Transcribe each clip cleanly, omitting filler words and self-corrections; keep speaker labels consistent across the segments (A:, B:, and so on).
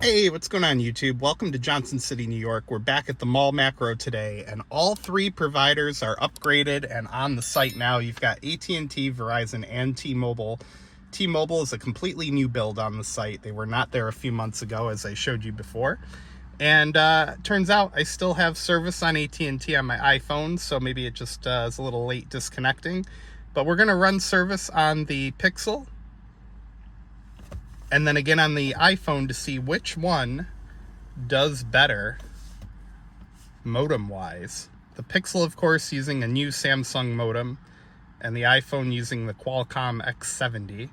A: Hey, what's going on YouTube? Welcome to Johnson City, New York. We're back at the mall macro today, and all three providers are upgraded and on the site now. You've got AT&T, Verizon, and T-Mobile. T-Mobile is a completely new build on the site. They were not there a few months ago, as I showed you before. And turns out I still have service on AT&T on my iPhone, so maybe it just is a little late disconnecting. But we're going to run service on the Pixel and then again on the iPhone to see which one does better modem-wise. The Pixel, of course, using a new Samsung modem, and the iPhone using the Qualcomm X70.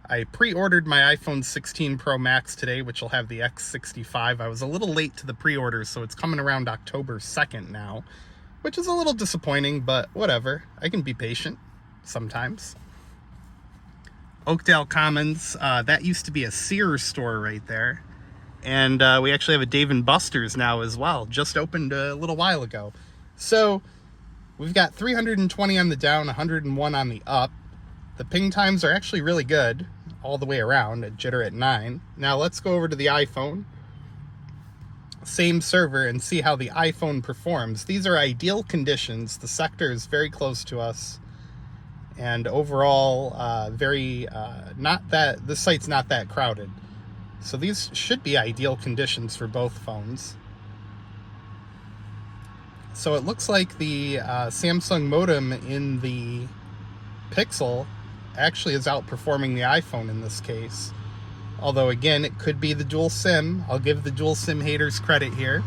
A: I pre-ordered my iPhone 16 Pro Max today, which will have the X65. I was a little late to the pre-order, so it's coming around October 2nd now, which is a little disappointing, but whatever. I can be patient sometimes. Oakdale Commons, that used to be a Sears store right there. And we actually have a Dave & Buster's now as well, just opened a little while ago. So we've got 320 on the down, 101 on the up. The ping times are actually really good all the way around, at jitter at 9. Now let's go over to the iPhone, same server, and see how the iPhone performs. These are ideal conditions. The sector is very close to us. And overall, this site's not that crowded. So these should be ideal conditions for both phones. So it looks like the Samsung modem in the Pixel actually is outperforming the iPhone in this case. Although again, it could be the dual SIM. I'll give the dual SIM haters credit here.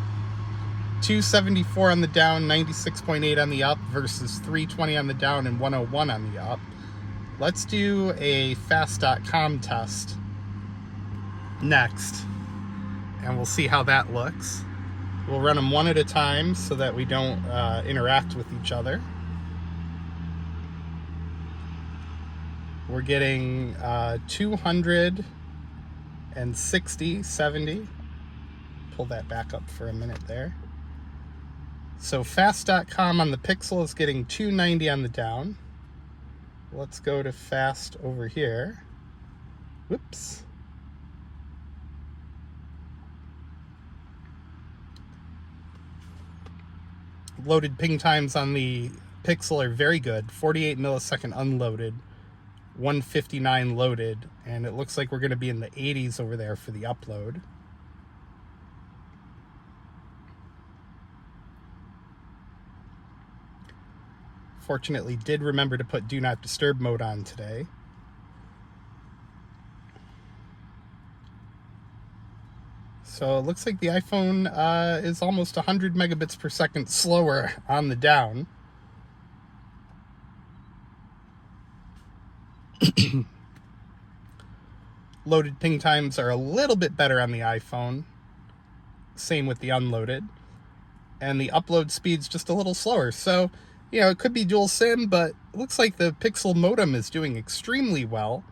A: 274 on the down, 96.8 on the up versus 320 on the down and 101 on the up. Let's do a fast.com test next, and we'll see how that looks. We'll run them one at a time so that we don't interact with each other. We're getting 260, 70. Pull that back up for a minute there. So fast.com on the Pixel is getting 290 on the down. Let's go to fast over here. Whoops. Loaded ping times on the Pixel are very good. 48 millisecond unloaded, 159 loaded, and it looks like we're going to be in the 80s over there for the upload. Fortunately, did remember to put Do Not Disturb mode on today. So it looks like the iPhone is almost 100 megabits per second slower on the down. Loaded ping times are a little bit better on the iPhone. Same with the unloaded. And the upload speed's just a little slower. So, you know, it could be dual SIM, but it looks like the Pixel modem is doing extremely well.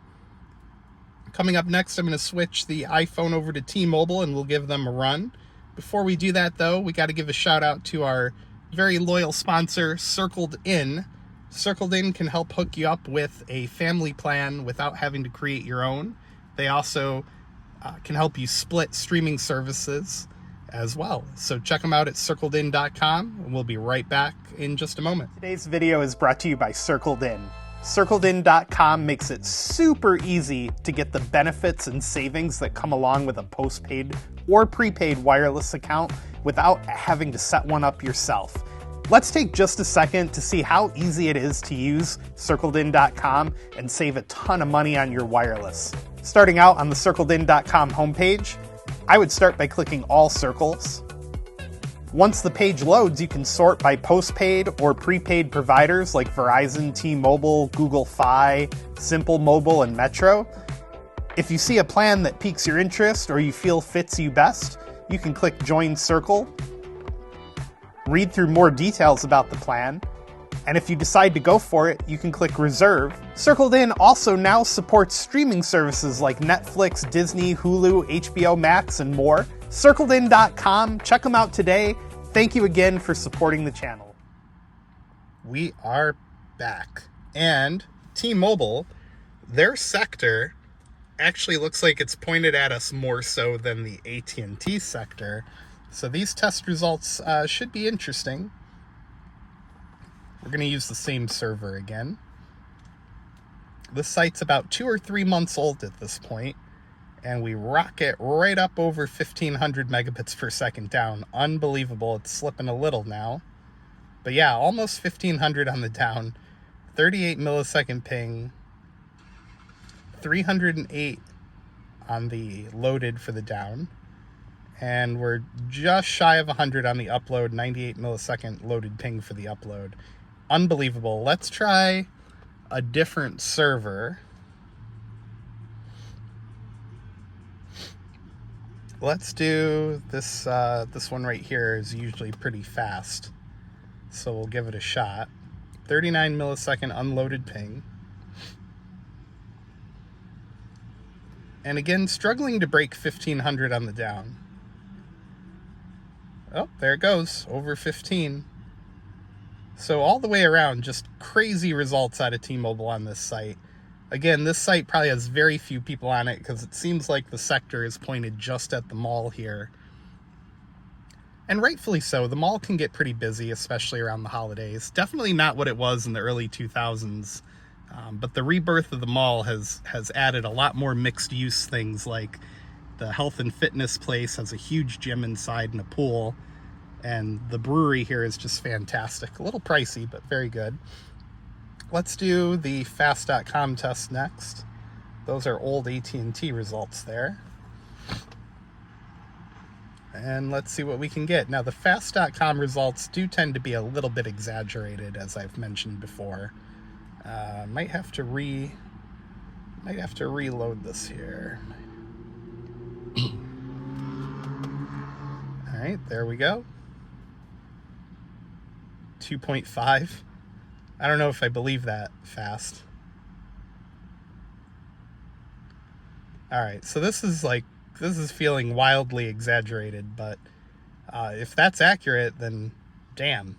A: Coming up next, I'm going to switch the iPhone over to T-Mobile, and we'll give them a run. Before we do that, though, we got to give a shout out to our very loyal sponsor, Circled In. Circled In can help hook you up with a family plan without having to create your own. They also can help you split streaming services as well. So check them out at circledin.com, and we'll be right back in just a moment. Today's video is brought to you by Circled In. Circledin.com makes it super easy to get the benefits and savings that come along with a postpaid or prepaid wireless account without having to set one up yourself. Let's take just a second to see how easy it is to use circledin.com and save a ton of money on your wireless. Starting out on the circledin.com homepage, I would start by clicking All Circles. Once the page loads, you can sort by postpaid or prepaid providers like Verizon, T-Mobile, Google Fi, Simple Mobile, and Metro. If you see a plan that piques your interest or you feel fits you best, you can click Join Circle, read through more details about the plan, and if you decide to go for it, you can click Reserve. Circled In also now supports streaming services like Netflix, Disney, Hulu, HBO Max, and more. Circledin.com, check them out today. Thank you again for supporting the channel. We are back. And T-Mobile, their sector actually looks like it's pointed at us more so than the AT&T sector. So these test results should be interesting. We're going to use the same server again. This site's about 2 or 3 months old at this point, and we rocket right up over 1500 megabits per second down. Unbelievable. It's slipping a little now. But yeah, almost 1500 on the down, 38 millisecond ping, 308 on the loaded for the down, and we're just shy of 100 on the upload, 98 millisecond loaded ping for the upload. Unbelievable. Let's try a different server. Let's do this. This one right here is usually pretty fast, so we'll give it a shot. 39 millisecond unloaded ping. And again, struggling to break 1500 on the down. Oh, there it goes, over 15. So all the way around, just crazy results out of T-Mobile on this site. Again, this site probably has very few people on it because it seems like the sector is pointed just at the mall here. And rightfully so. The mall can get pretty busy, especially around the holidays. Definitely not what it was in the early 2000s. But the rebirth of the mall has added a lot more mixed-use things, like the health and fitness place has a huge gym inside and a pool. And the brewery here is just fantastic. A little pricey, but very good. Let's do the fast.com test next. Those are old AT&T results there. And let's see what we can get. Now, the fast.com results do tend to be a little bit exaggerated, as I've mentioned before. Might have to reload this here. All right, there we go. 2.5. I don't know if I believe that fast. All right, so this is feeling wildly exaggerated, but if that's accurate, then damn.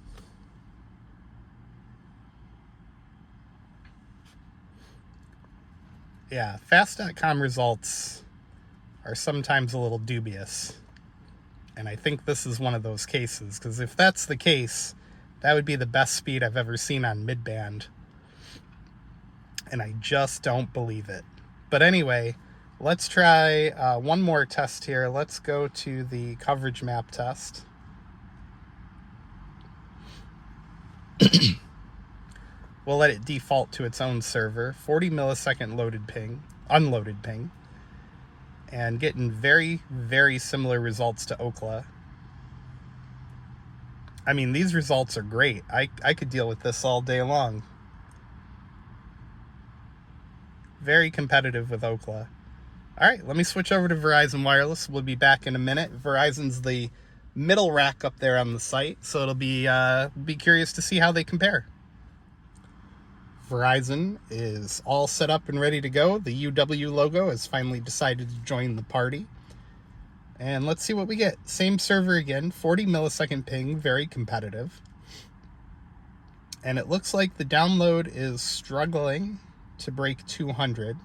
A: Yeah, fast.com results are sometimes a little dubious. And I think this is one of those cases, because if that's the case, that would be the best speed I've ever seen on midband. And I just don't believe it. But anyway, let's try one more test here. Let's go to the coverage map test. We'll let it default to its own server. 40 millisecond unloaded ping. And getting very, very similar results to Ookla. I mean, these results are great. I could deal with this all day long. Very competitive with Ookla. All right, let me switch over to Verizon Wireless. We'll be back in a minute. Verizon's the middle rack up there on the site, so it'll be curious to see how they compare. Verizon is all set up and ready to go. The UW logo has finally decided to join the party. And let's see what we get. Same server again, 40 millisecond ping, very competitive. And it looks like the download is struggling to break 200.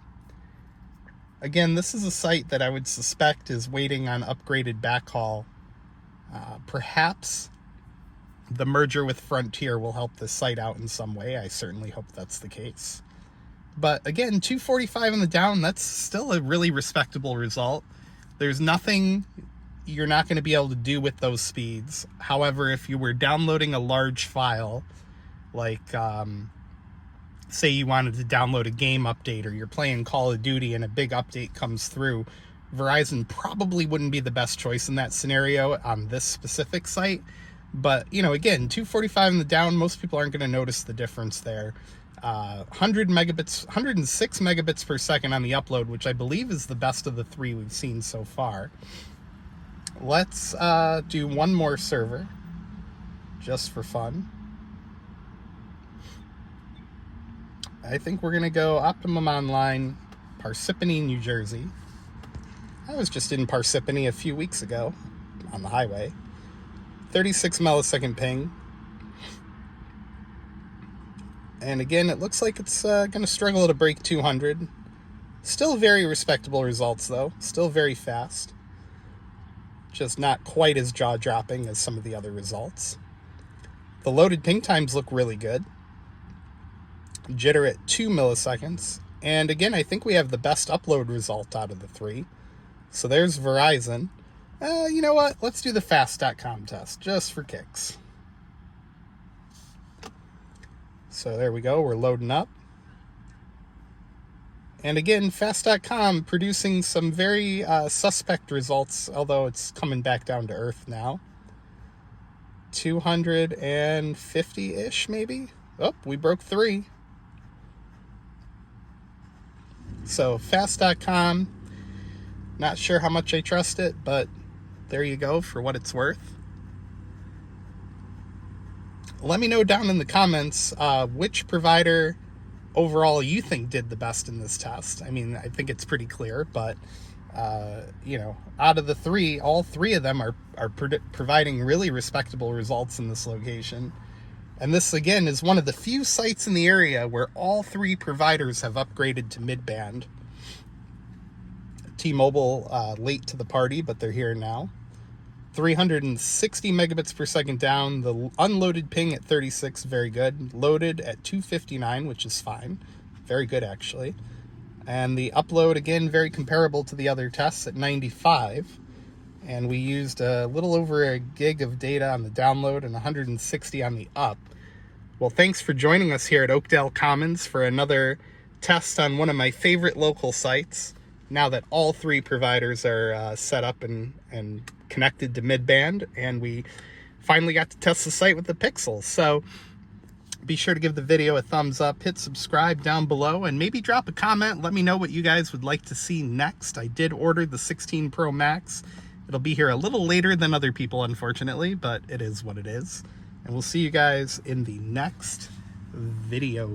A: Again, this is a site that I would suspect is waiting on upgraded backhaul. Perhaps the merger with Frontier will help this site out in some way. I certainly hope that's the case. But again, 245 on the down, that's still a really respectable result. There's nothing you're not going to be able to do with those speeds. However, if you were downloading a large file, like say you wanted to download a game update, or you're playing Call of Duty and a big update comes through, Verizon probably wouldn't be the best choice in that scenario on this specific site. But, you know, again, 245 in the down, most people aren't going to notice the difference there. 106 megabits per second on the upload, which I believe is the best of the three we've seen so far. Let's do one more server, just for fun. I think we're going to go Optimum Online, Parsippany, New Jersey. I was just in Parsippany a few weeks ago on the highway. 36 millisecond ping. And again, it looks like it's going to struggle to break 200. Still very respectable results though, still very fast. Just not quite as jaw-dropping as some of the other results. The loaded ping times look really good. Jitter at 2 milliseconds. And again, I think we have the best upload result out of the three. So there's Verizon. You know what? Let's do the fast.com test, just for kicks. So there we go, we're loading up. And again, fast.com producing some very suspect results, although it's coming back down to earth now. 250-ish, maybe? Oh, we broke 3. So fast.com, not sure how much I trust it, but there you go for what it's worth. Let me know down in the comments which provider overall you think did the best in this test. I mean, I think it's pretty clear, but you know, out of the three, all three of them are providing really respectable results in this location. And this, again, is one of the few sites in the area where all three providers have upgraded to midband. T-Mobile late to the party, but they're here now. 360 megabits per second down. The unloaded ping at 36, very good. Loaded at 259, which is fine. Very good, actually. And the upload, again, very comparable to the other tests at 95. And we used a little over a gig of data on the download and 160 on the up. Well, thanks for joining us here at Oakdale Commons for another test on one of my favorite local sites. Now that all three providers are set up and connected to midband, and we finally got to test the site with the Pixel. So be sure to give the video a thumbs up, hit subscribe down below, and maybe drop a comment. Let me know what you guys would like to see next. I did order the 16 Pro Max. It'll be here a little later than other people, unfortunately, but it is what it is. And we'll see you guys in the next video.